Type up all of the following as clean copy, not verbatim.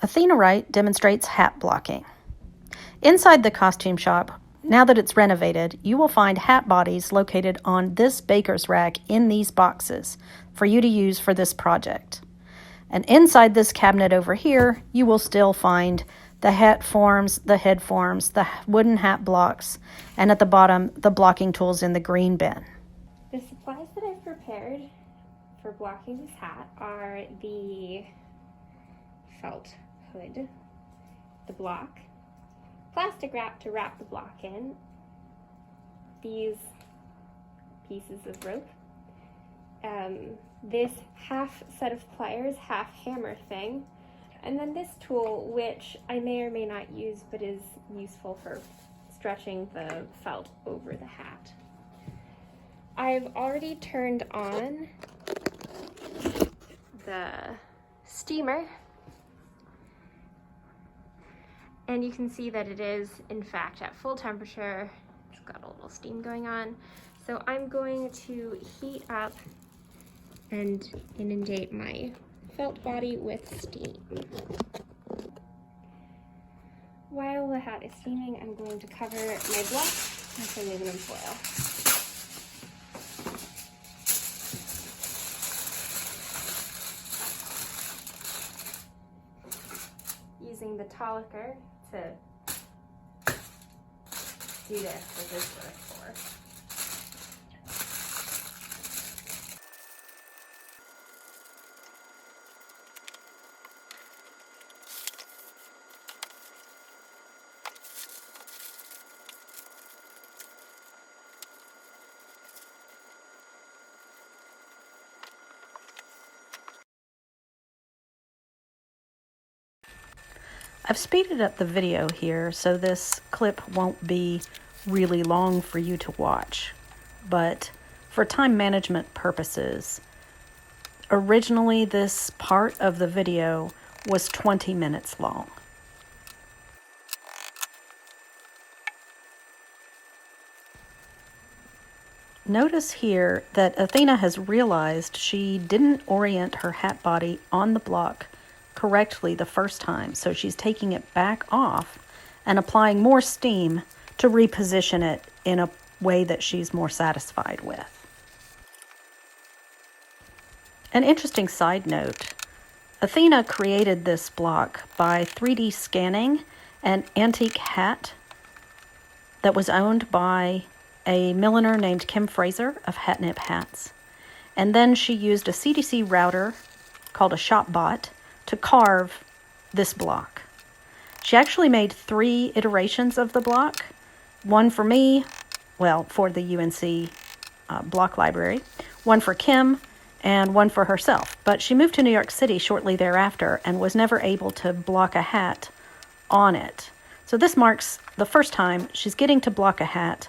Athene Wright demonstrates hat blocking. Inside the costume shop, now that it's renovated, you will find hat bodies located on this baker's rack in these boxes for you to use for this project. And inside this cabinet over here, you will still find the hat forms, the head forms, the wooden hat blocks, and at the bottom, the blocking tools in the green bin. The supplies that I've prepared for blocking this hat are the felt hood, the block, plastic wrap to wrap the block in, these pieces of rope, this half set of pliers, half hammer thing, and then this tool, which I may or may not use, but is useful for stretching the felt over the hat. I've already turned on the steamer, and you can see that it is in fact at full temperature. It's got a little steam going on. So I'm going to heat up and inundate my felt body with steam. While the hat is steaming, I'm going to cover my block with aluminum foil. Using the toliker to do this with this work for. I've speeded up the video here so this clip won't be really long for you to watch, but for time management purposes, originally this part of the video was 20 minutes long. Notice here that Athena has realized she didn't orient her hat body on the block correctly the first time, so she's taking it back off and applying more steam to reposition it in a way that she's more satisfied with. An interesting side note, Athena created this block by 3D scanning an antique hat that was owned by a milliner named Kim Fraser of Hat Nip Hats. And then she used a CDC router called a ShopBot to carve this block. She actually made 3 iterations of the block, one for me, well, for the UNC block library, one for Kim, and one for herself. But she moved to New York City shortly thereafter and was never able to block a hat on it. So this marks the first time she's getting to block a hat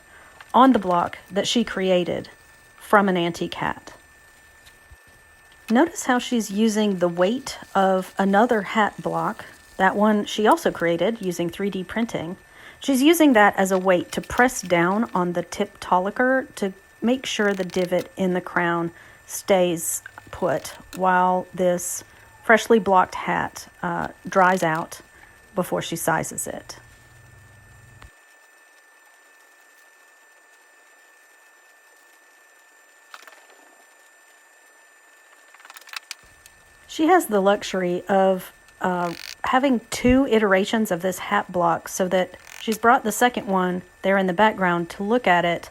on the block that she created from an antique hat. Notice how she's using the weight of another hat block, that one she also created using 3D printing. She's using that as a weight to press down on the tip toliker to make sure the divot in the crown stays put while this freshly blocked hat dries out before she sizes it. She has the luxury of having 2 iterations of this hat block so that she's brought the second one there in the background to look at it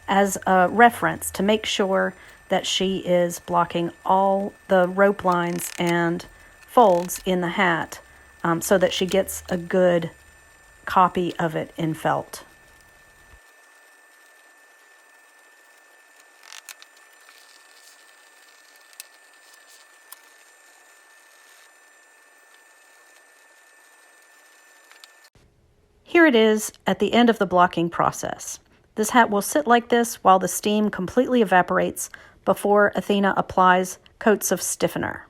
as a reference to make sure that she is blocking all the rope lines and folds in the hat so that she gets a good copy of it in felt. Here it is at the end of the blocking process. This hat will sit like this while the steam completely evaporates before Athena applies coats of stiffener.